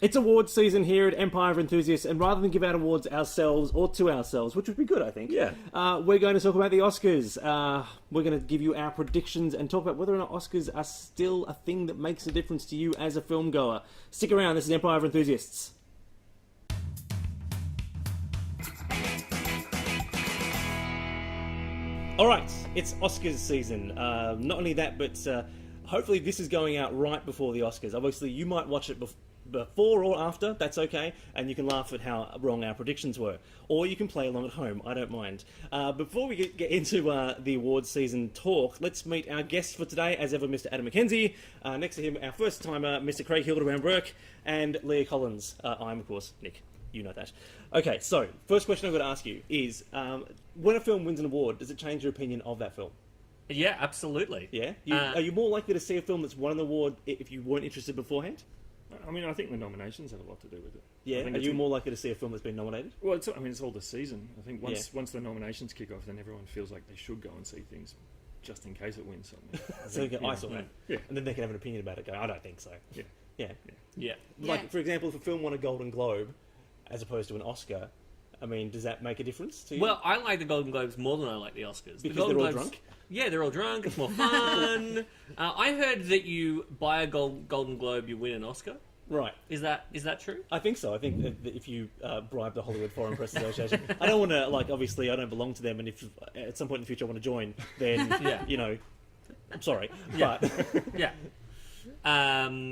It's awards season here at Empire of Enthusiasts, and rather than give out awards ourselves or to ourselves, which would be good, I think, we're going to talk about the Oscars. We're going to give you our predictions and talk about whether or not Oscars are still a thing that makes a difference to you as a film goer. Stick around, this is Empire of Enthusiasts. Alright, it's Oscars season. Not only that, but hopefully this is going out right before the Oscars. Obviously, you might watch it before or after, that's okay, and you can laugh at how wrong our predictions were. Or you can play along at home, I don't mind. Before we get into the awards season talk, let's meet our guest for today, as ever, Mr. Adam McKenzie. Next to him, our first-timer, Mr. Craig Hildebrand-Burke, and Leah Collins. I'm, of course, Nick. You know that. Okay, so, first question I've got to ask you is, when a film wins an award, does it change your opinion of that film? Yeah, absolutely. Yeah? Are you more likely to see a film that's won an award if you weren't interested beforehand? I mean, I think the nominations have a lot to do with it. Yeah, are you more likely to see a film that's been nominated? Well, it's all the season. I think once the nominations kick off, then everyone feels like they should go and see things just in case it wins something. I saw that. Yeah. And then they can have an opinion about it, go, I don't think so. Yeah. Like, for example, if a film won a Golden Globe, as opposed to an Oscar, I mean, does that make a difference to you? Well, I like the Golden Globes more than I like the Oscars. Because they're all drunk? Yeah, they're all drunk. It's more fun. I heard that you buy a Golden Globe, you win an Oscar. Right. Is that true? I think so. I think that if you bribe the Hollywood Foreign Press Association, I don't want to, obviously I don't belong to them, and if at some point in the future I want to join, then, I'm sorry. Yeah. But Yeah. I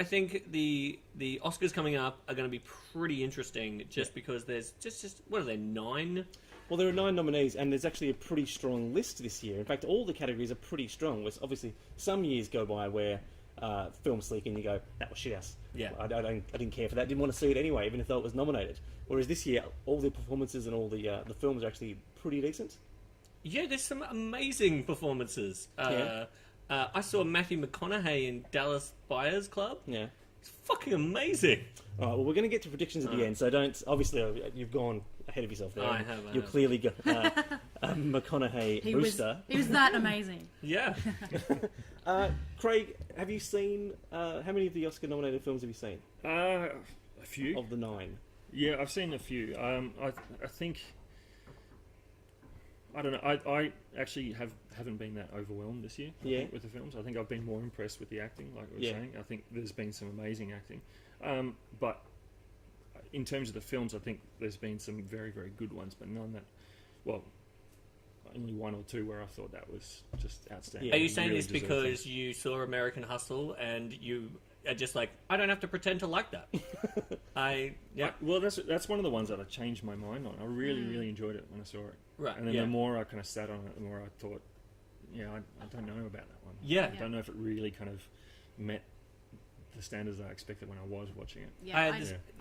think the Oscars coming up are going to be pretty interesting, just because there's just what are there, 9? Well, there are 9 nominees, and there's actually a pretty strong list this year. In fact, all the categories are pretty strong. There's obviously some years go by where films leak and you go, that was shit house. Yeah. I didn't care for that. Didn't want to see it anyway, even if it was nominated. Whereas this year, all the performances and all the films are actually pretty decent. Yeah, there's some amazing performances. I saw Matthew McConaughey in Dallas Buyers Club. Yeah. It's fucking amazing. All right, well, we're going to get to predictions at the end, so don't... Obviously, you've gone ahead of yourself there. I have. You're clearly a McConaughey booster. He was that amazing. Yeah. Craig, have you seen... how many of the Oscar-nominated films have you seen? A few. Of the 9? Yeah, I've seen a few. I think... I don't know. I actually haven't been that overwhelmed this year. I think, with the films. I think I've been more impressed with the acting, like I was saying. I think there's been some amazing acting. But in terms of the films, I think there's been some very, very good ones, but none that... Well, only 1 or 2 where I thought that was just outstanding. Are you saying this because you saw American Hustle and you are just like, I don't have to pretend to like that? Well, that's one of the ones that I changed my mind on. I really, really enjoyed it when I saw it. Right. And then the more I kind of sat on it, the more I thought, I don't know about that one. Yeah. I don't know if it really kind of met the standards I expected when I was watching it. Yeah,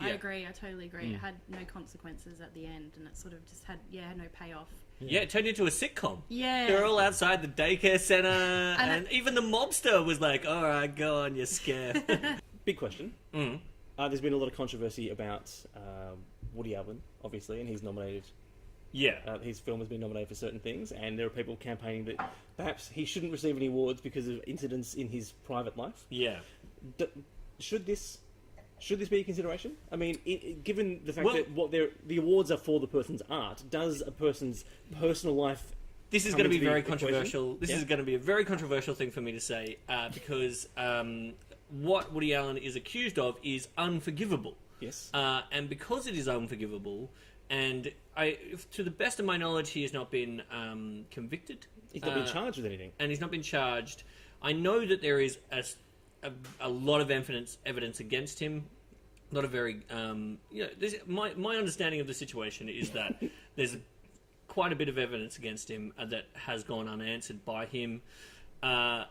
I agree. I totally agree. It had no consequences at the end, and it sort of just had no payoff. Yeah, it turned into a sitcom. Yeah. They're all outside the daycare centre, and even the mobster was like, all right, go on, you're scared. Big question. There's been a lot of controversy about Woody Allen, obviously, and he's nominated. Yeah. His film has been nominated for certain things, and there are people campaigning that perhaps he shouldn't receive any awards because of incidents in his private life. Yeah. Should this be a consideration? I mean, given the fact that the awards are for the person's art, does a person's personal life... This is going to be very controversial. This is going to be a very controversial thing for me to say, because what Woody Allen is accused of is unforgivable. Yes. And because it is unforgivable, and to the best of my knowledge, he has not been convicted. He's not been charged with anything. And he's not been charged. I know that there is a lot of evidence against him. Not a very... my understanding of the situation is that there's quite a bit of evidence against him that has gone unanswered by him. I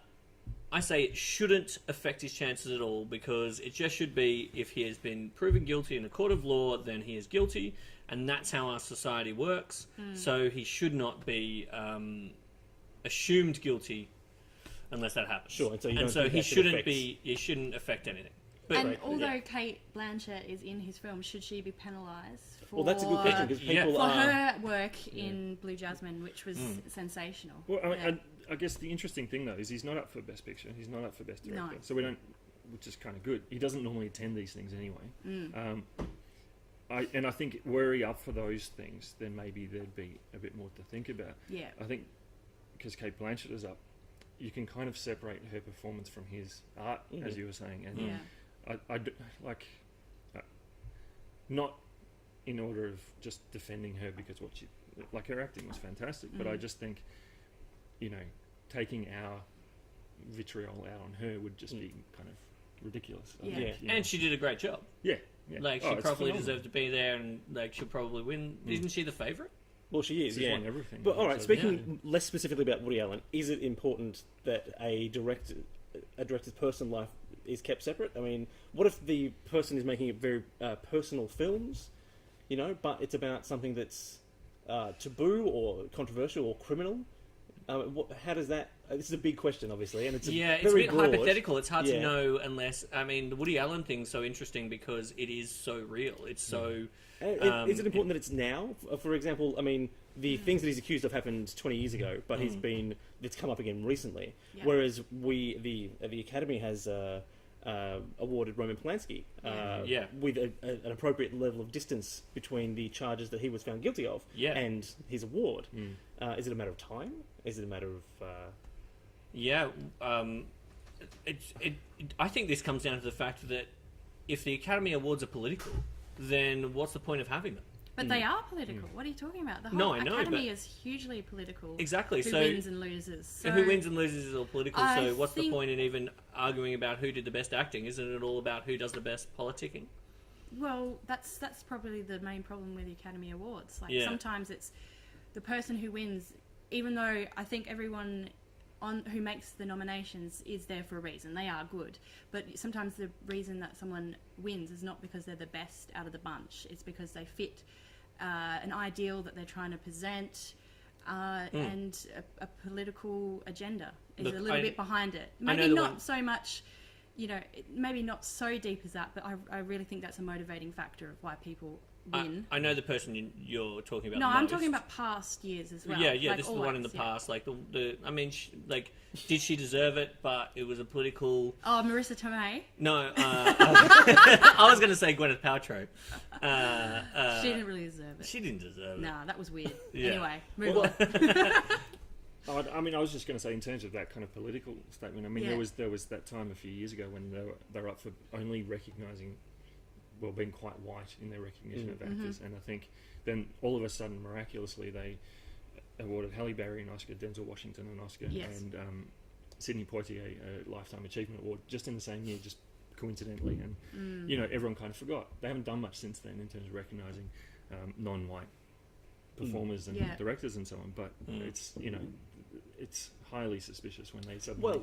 say it shouldn't affect his chances at all, because it just should be, if he has been proven guilty in a court of law, then he is guilty, and that's how our society works. So he should not be assumed guilty unless that happens. Sure, and so he shouldn't be. It shouldn't affect anything. But, and although Kate Blanchett is in his film, should she be penalised for... Well, that's a good question, because people for her work in Blue Jasmine, which was sensational. Well, I guess the interesting thing, though, is he's not up for Best Picture. He's not up for Best Director. No. So we which is kind of good. He doesn't normally attend these things anyway. I think were he up for those things, then maybe there'd be a bit more to think about. Yeah. I think because Kate Blanchett is up, you can kind of separate her performance from his art, as you were saying. And not in order of just defending her because her acting was fantastic, but I just think, taking our vitriol out on her would just be kind of ridiculous. I think, and she did a great job. Yeah. She probably phenomenal. deserved to be there, and she'll probably win. Isn't she the favourite? Well, she is. She's won everything. But all right, speaking less specifically about Woody Allen, is it important that a director's personal life is kept separate? I mean, what if the person is making very personal films, but it's about something that's taboo or controversial or criminal? How does that? This is a big question, obviously, and it's it's a bit hypothetical. It's hard to know unless the Woody Allen thing's so interesting because it is so real. It's so. Is it important that it's now? For example, the things that he's accused of happened 20 years ago, but it's come up again recently. Yeah. Whereas the Academy has awarded Roman Polanski with an appropriate level of distance between the charges that he was found guilty of and his award. Is it a matter of time? Is it a matter of? I think this comes down to the fact that if the Academy Awards are political, then what's the point of having them? But they are political. What are you talking about? The whole Academy is hugely political. Exactly. Who wins and loses. So who wins and loses is all political. So what's the point in even arguing about who did the best acting? Isn't it all about who does the best politicking? Well, that's probably the main problem with the Academy Awards. Sometimes it's the person who wins, even though I think everyone who makes the nominations is there for a reason. They are good. But sometimes the reason that someone wins is not because they're the best out of the bunch. It's because they fit an ideal that they're trying to present and a political agenda is a little bit behind it. Maybe not so much, maybe not so deep as that, but I really think that's a motivating factor of why people win. I know the person you're talking about. No, most. I'm talking about past years as well. Yeah, this is the one in the past. Did she deserve it? But it was a political. Oh, Marissa Tomei. No, I was going to say Gwyneth Paltrow. She didn't really deserve it. She didn't deserve it. Nah, that was weird. Yeah. Anyway, move on. I was just going to say, in terms of that kind of political statement, there was that time a few years ago when they were up for only recognising. Well, being quite white in their recognition of actors, and I think then all of a sudden, miraculously, they awarded Halle Berry an Oscar, Denzel Washington an Oscar, and Sidney Poitier a Lifetime Achievement Award just in the same year, just coincidentally, and everyone kind of forgot. They haven't done much since then in terms of recognising non-white performers and directors and so on, but it's highly suspicious when they suddenly... Well,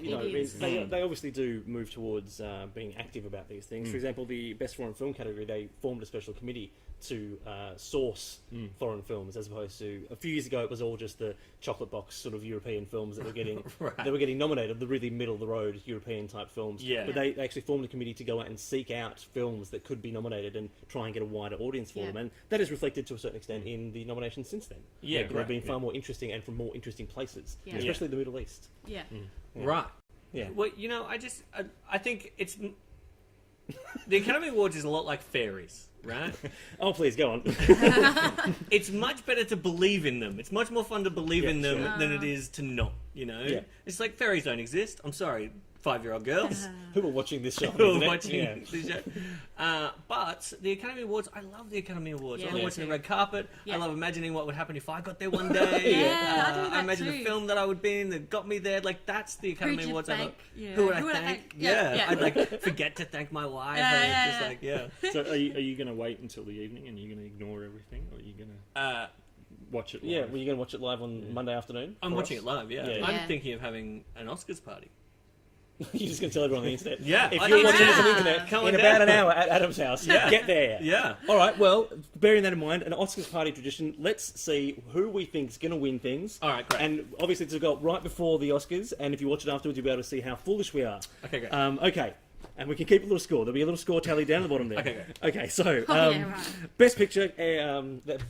they obviously do move towards being active about these things. For example, the Best Foreign Film category, they formed a special committee to source foreign films, as opposed to a few years ago it was all just the chocolate box sort of European films that were getting they were getting nominated, the really middle of the road European type films. But they actually formed a committee to go out and seek out films that could be nominated and try and get a wider audience for them, and that is reflected to a certain extent in the nominations since then. They've been far more interesting and from more interesting places, especially the Middle East. Right. Yeah. Well, I think it's the Academy Awards is a lot like fairies. Right? Oh, please, go on. It's much better to believe in them. It's much more fun to believe in them than it is to not, It's like fairies don't exist. I'm sorry, 5-year-old girls. Who are watching this show? Who are watching this show. But the Academy Awards, I love the Academy Awards. I love watching the red carpet. I love imagining what would happen if I got there one day. I imagine the film that I would be in that got me there. Like, that's the Academy Awards. Who would I thank? I'd forget to thank my wife. So are you going to wait until the evening and you're going to ignore everything, or are you going to watch it live? Yeah, were you going to watch it live on Monday afternoon? I'm watching it live, I'm thinking of having an Oscars party. You're just going to tell everyone on the internet. If you're watching this on the internet, in about an hour at Adam's house, get there. All right, well, bearing that in mind, an Oscars party tradition, let's see who we think is going to win things. All right, great. And obviously, it's got right before the Oscars, and if you watch it afterwards, you'll be able to see how foolish we are. Okay, great. Okay. And we can keep a little score. There'll be a little score tally down at the bottom there. Okay, great. Okay, so Best Picture,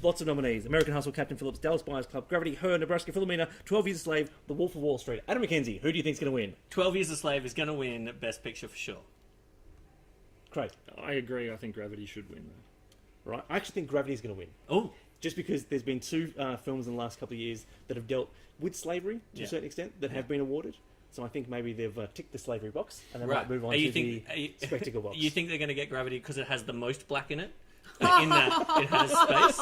lots of nominees: American Hustle, Captain Phillips, Dallas Buyers Club, Gravity, Her, Nebraska, Philomena, 12 Years a Slave, The Wolf of Wall Street. Adam McKenzie, who do you think is going to win? 12 Years a Slave is going to win Best Picture for sure. Craig. I agree. I think Gravity should win, though. Right. I actually think Gravity's going to win. Oh, Just because there's been two films in the last couple of years that have dealt with slavery to a certain extent that have been awarded. So I think maybe they've ticked the slavery box and they might move on to the spectacle box. You think they're going to get Gravity because it has the most black in it? In that it has space?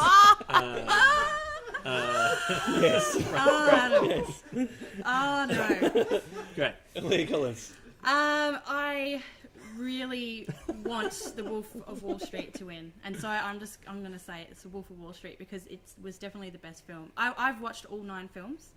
Yes. Oh, Yes. no. Great. Leah Collins. I really want The Wolf of Wall Street to win, and so I'm going to say it's The Wolf of Wall Street because it was definitely the best film. I've watched all 9 films,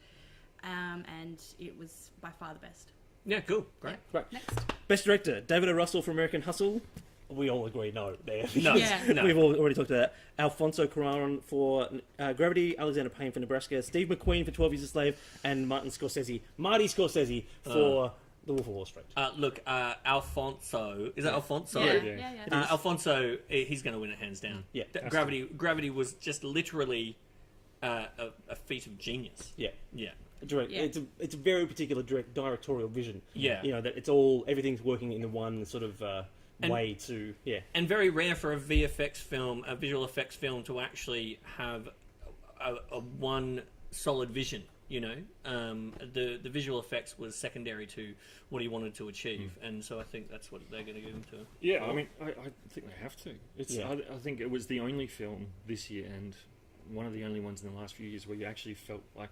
and it was by far the best. Yeah, cool. Great. Right. Next. Best director, David O. Russell for American Hustle. We all agree no there. No. Yeah. No. We've already talked about that. Alfonso Cuarón for Gravity, Alexander Payne for Nebraska, Steve McQueen for 12 Years a Slave, and Marty Scorsese for The Wolf of Wall Street. Look, Alfonso. Is that Alfonso? Yeah. Alfonso, he's going to win it hands down. Yeah. Gravity was just literally a feat of genius. Yeah. Yeah. It's a very particular directorial vision. Yeah. You know, that everything's working in the one sort of way to... Yeah. And very rare for a VFX film, a visual effects film, to actually have a one solid vision. You know, the visual effects was secondary to what he wanted to achieve, and so I think that's what they're going to give him to. Yeah, I mean, I think they have to. It's Yeah. I think it was the only film this year, and one of the only ones in the last few years where you actually felt like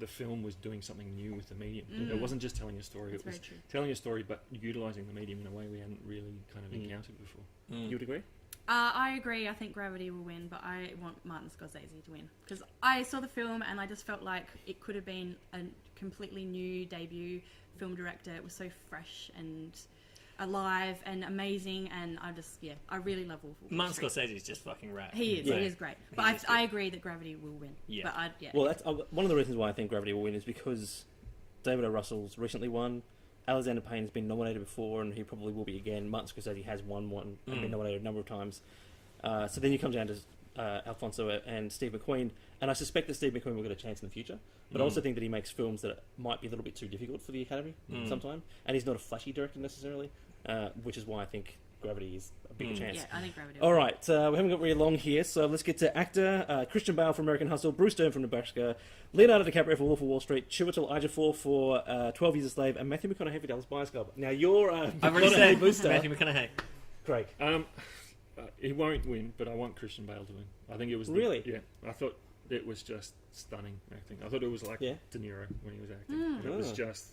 the film was doing something new with the medium. It wasn't just telling a story; That's it was very true. telling a story, but utilising the medium in a way we hadn't really kind of encountered before. You would agree? I agree. I think Gravity will win, but I want Martin Scorsese to win because I saw the film and I just felt like it could have been a completely new debut film director. It was so fresh and alive and amazing, and I really love Wolf of Wall Martin Street. Scorsese is just fucking rad. He is great. But I agree that Gravity will win. Yeah. But Well, that's one of the reasons why I think Gravity will win is because David O. Russell's recently won. Alexander Payne's been nominated before, and he probably will be again. Martin Scorsese has won one and been nominated a number of times. So then you come down to Alfonso and Steve McQueen, and I suspect that Steve McQueen will get a chance in the future. But I also think that he makes films that might be a little bit too difficult for the Academy sometimes, and he's not a flashy director necessarily, which is why I think Gravity is a bigger chance. Yeah, I think Gravity will All win. right, we haven't got very long here, so let's get to actor. Christian Bale for American Hustle, Bruce Dern from Nebraska, Leonardo DiCaprio for Wolf of Wall Street, Chiwetel Ejiofor for 12 Years a Slave, and Matthew McConaughey for Dallas Buyers Club. Now, you're I've already said booster. Matthew McConaughey. Craig. He won't win, but I want Christian Bale to win. I think it was Really? Yeah, I thought it was just stunning acting. I thought it was like Yeah. De Niro when he was acting. It was just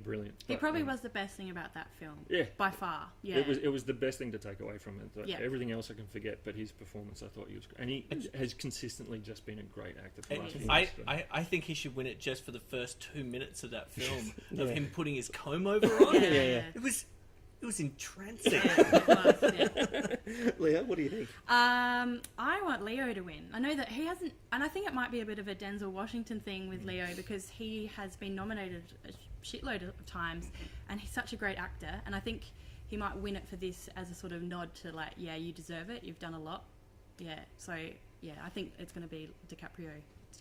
brilliant. It But, probably was the best thing about that film. Yeah. By far. Yeah. It was the best thing to take away from it. Like, Yeah. Everything else I can forget, but his performance, I thought he was great. And he has consistently just been a great actor for the last few years. I think he should win it just for the first 2 minutes of that film of Yeah. him putting his comb over on. Yeah. It was entrancing. It was, yeah. Leah, what do you think? I want Leo to win. I know that he hasn't, and I think it might be a bit of a Denzel Washington thing with Leo because he has been nominated a shitload of times, and he's such a great actor. And I think he might win it for this as a sort of nod to like, yeah, you deserve it. You've done a lot. Yeah. So yeah, I think it's going to be DiCaprio.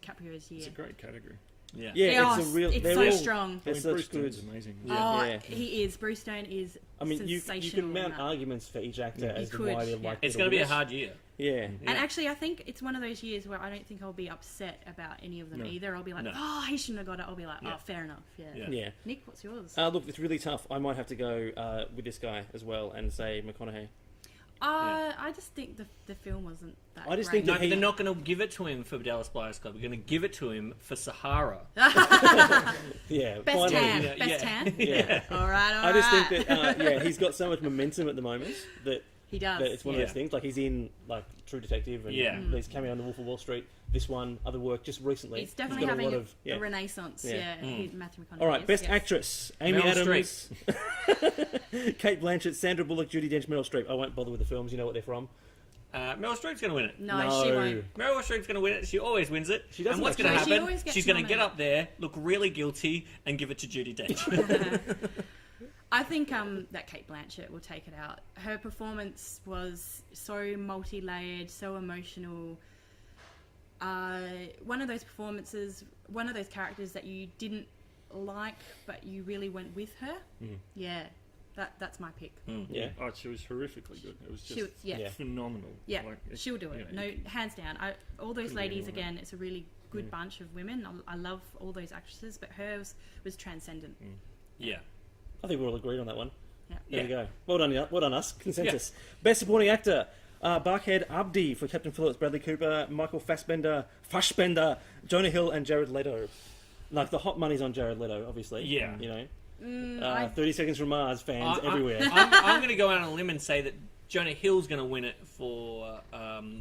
DiCaprio's year. It's a great category. Yeah. Yeah, it's a real. It's they're so all, strong. They're I mean, such Bruce good. Dern's amazing. Oh, Yeah. he is. Bruce Stone is. I mean, you sensational can in mount that. arguments for each actor You as to could, why they're yeah. like. It's going to be a hard year. Yeah. And actually, I think it's one of those years where I don't think I'll be upset about any of them No. either. I'll be like, No. oh, he shouldn't have got it. I'll be like, Yeah. oh, fair enough. Yeah. Yeah. Nick, what's yours? Look, it's really tough. I might have to go with this guy as well and say McConaughey. I just think the film wasn't that I just great. think No, He- they're not going to give it to him for Dallas Buyers Club. We're going to give it to him for Sahara. Yeah. Best finally. tan. Yeah, Best yeah. tan. Yeah. All right, all right. I just think that he's got so much momentum at the moment that he does. it's one of Yeah. those things. Like he's in like True Detective and Yeah. he's coming on The Wolf of Wall Street. This one, other work just recently. He's definitely got having a lot of a renaissance. Yeah. Yeah, Matthew McConaughey. All right, is, best yes. actress: Amy Meryl Adams, Kate Blanchett, Sandra Bullock, Judi Dench, Meryl Streep. I won't bother with the films. You know what they're from. Meryl Streep's going to win it. No, she won't. Meryl Streep's going to win it. She always wins it. She doesn't and what's going to actually. She happen? always gets She's going to get nominated. up there, look really guilty, and give it to Judi Dench. I think that Kate Blanchett will take it out. Her performance was so multi-layered, so emotional. One of those performances, one of those characters that you didn't like, but you really went with her. Yeah, That's my pick. Yeah. Oh, she was horrifically good. It was just Yeah. phenomenal. Yeah, Like, she'll do it. No, hands down. All those ladies, again, it's a really good bunch of women. I love all those actresses, but hers was transcendent. Yeah. I think we're all agreed on that one. Yeah. There we go. Well done us. Consensus. Best Supporting Actor. Barkhead Abdi for Captain Phillips, Bradley Cooper, Michael Fassbender, Jonah Hill, and Jared Leto. Like, the hot money's on Jared Leto, obviously. Yeah. You know? 30 Seconds from Mars fans everywhere. I'm going to go out on a limb and say that Jonah Hill's going to win it for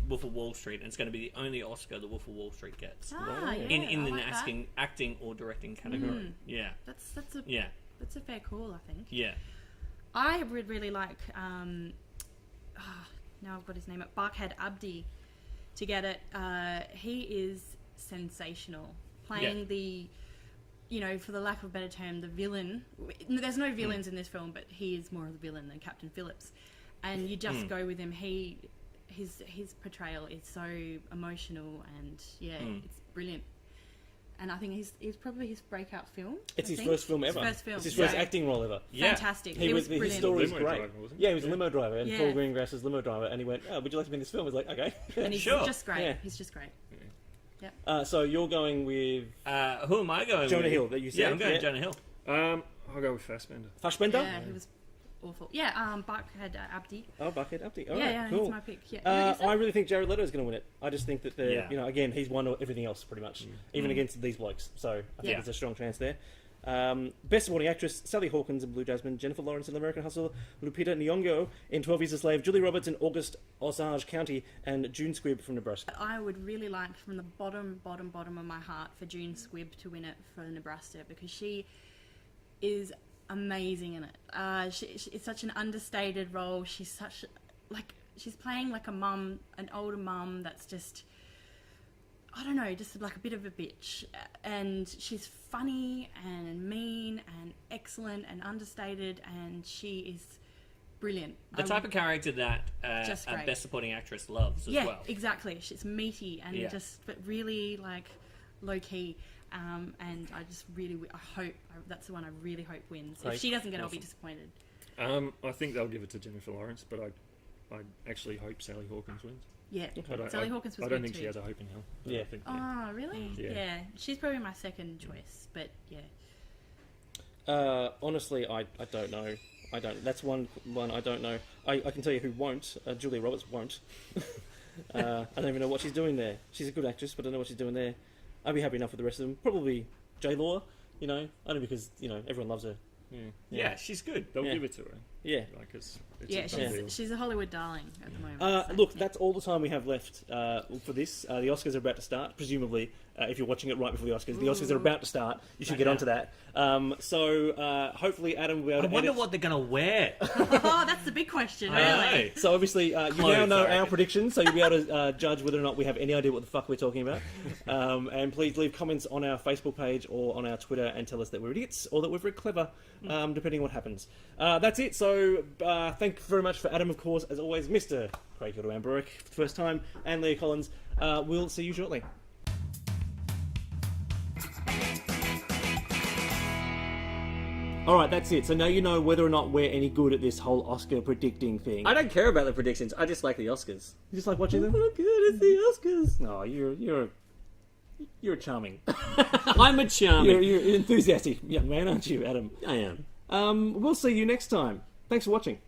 Wolf of Wall Street, and it's going to be the only Oscar that Wolf of Wall Street gets in I the like acting or directing category. Yeah, that's a fair call, I think. Yeah, I would really like. Now I've got his name up. Barkhead Abdi to get it. He is sensational, playing the. You know, for the lack of a better term, the villain. There's no villains in this film, but he is more of the villain than Captain Phillips. And you just go with him. His portrayal is so emotional, and it's brilliant. And I think he's probably his breakout film. It's his first film ever. It's his first acting role ever. Fantastic. He was brilliant. His story is Limo great. driver, wasn't he? Yeah, he was a limo driver, and Paul Greengrass was limo driver, and he went, "Oh, would you like to be in this film?" I was like, "Okay." And he's just great. Yeah. He's just great. So you're going with who am I going? Jonah with? Hill that you said? Yeah, I'm going Jonah Hill. I'll go with Fassbender. Fassbender? Yeah, he was awful. Yeah, Barkhead Abdi. Oh, Barkhead Abdi. All right, Yeah, cool. he's my pick. Yeah. I really think Jared Leto is going to win it. I just think that Yeah. again, he's won everything else pretty much, even against these blokes. So I think there's a strong chance there. Best Supporting Actress: Sally Hawkins in Blue Jasmine, Jennifer Lawrence in American Hustle, Lupita Nyong'o in 12 Years a Slave, Julie Roberts in August Osage County, and June Squibb from Nebraska. I would really like, from the bottom of my heart, for June Squibb to win it for Nebraska, because she is amazing in it. It's such an understated role. She's she's playing like a mum, an older mum that's just, I don't know, just like a bit of a bitch. And she's funny and mean and excellent and understated, and she is brilliant. The type of character that a Best Supporting Actress loves as well. Yeah, exactly. She's meaty and but really like low key. And I just really, I hope that's the one I really hope wins. If she doesn't get it, I'll be disappointed. I think they'll give it to Jennifer Lawrence, but I actually hope Sally Hawkins wins. Yeah, But Sally Hawkins was I don't good think too. she has a hope in hell. Yeah. I think, Oh, really? Yeah. She's probably my second choice, but yeah. Honestly, I don't know. I don't. That's one I don't know. I can tell you who won't. Julia Roberts won't. I don't even know what she's doing there. She's a good actress, but I don't know what she's doing there. I'd be happy enough with the rest of them. Probably J. Law, only because, everyone loves her. Yeah, she's good. They'll give it to her. Yeah. Like it's a done deal. she's a Hollywood darling at the moment. Look, that's all the time we have left for this. The Oscars are about to start, presumably. If you're watching it right before the Oscars, the Oscars are about to start. You should get onto that. So hopefully Adam will be able to I wonder edit. what they're going to wear. Oh, that's the big question, really. So obviously you now know our predictions, so you'll be able to judge whether or not we have any idea what the fuck we're talking about. And please leave comments on our Facebook page or on our Twitter and tell us that we're idiots or that we're very clever, depending on what happens. That's it. So thank you very much for Adam, of course, as always, Mr. Craig Hildebrand-Burke for the first time, and Leah Collins. We'll see you shortly. Alright, that's it. So now you know whether or not we're any good at this whole Oscar predicting thing. I don't care about the predictions. I just like the Oscars. You just like watching them? How good is the Oscars? No, you're charming. I'm a charming. You're an enthusiastic young man, aren't you, Adam? I am. We'll see you next time. Thanks for watching.